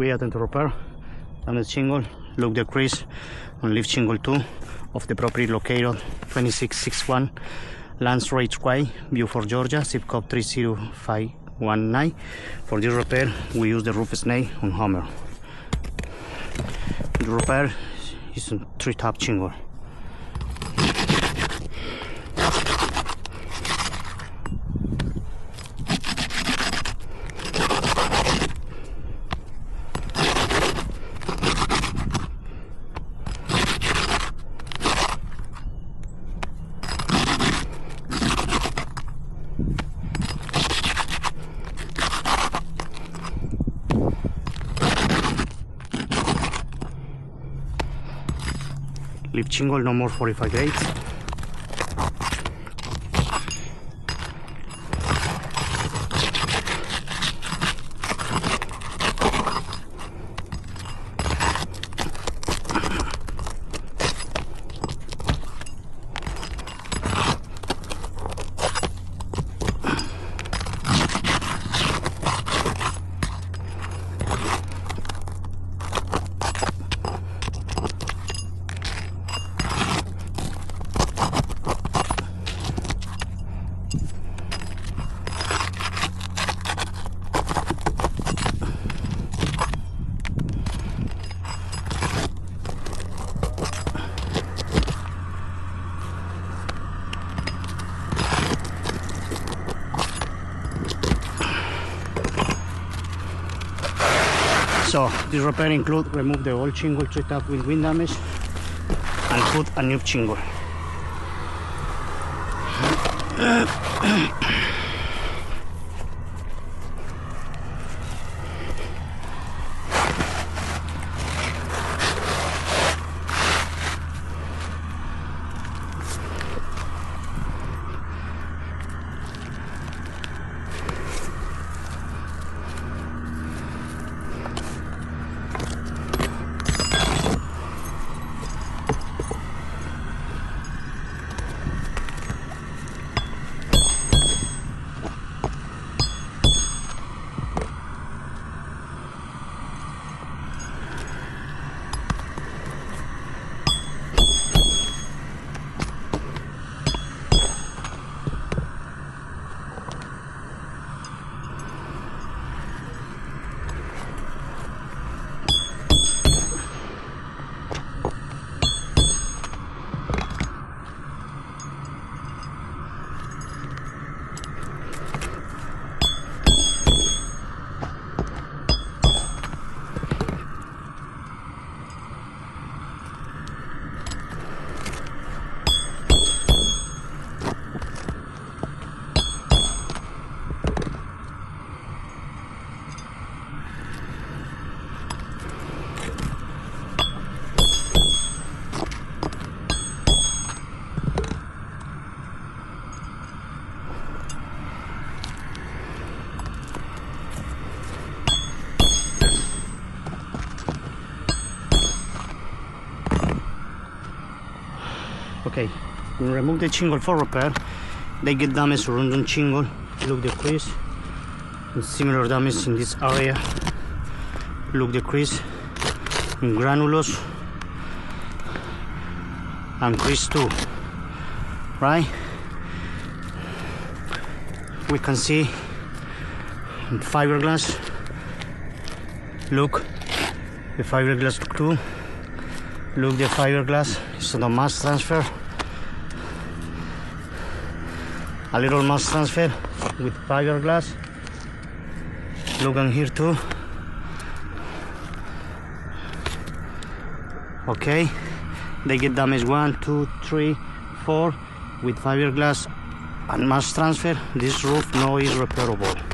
we attempt to repair damaged shingle. Look the crease on lift shingle 2 of the property located 2661 Lance Rates Way, Beaufort, Georgia, zip code 30519. For this repair, we use the roof snake on hammer. The repair is on 3-top shingle. Lift shingle no more 45 grades. So this repair includes remove the old shingle treated up with wind damage and put a new shingle. Okay, we remove the shingle for repair. They get damage around the shingle. Look the crease. And similar damage in this area. Look the crease in granulous and crease too. Right? We can see fiberglass. Look the fiberglass too. Look the fiberglass. So the mass transfer. A little mass transfer with fiberglass. Look on here too. Okay, they get damage 1, 2, 3, 4 with fiberglass and mass transfer. This roof now is repairable.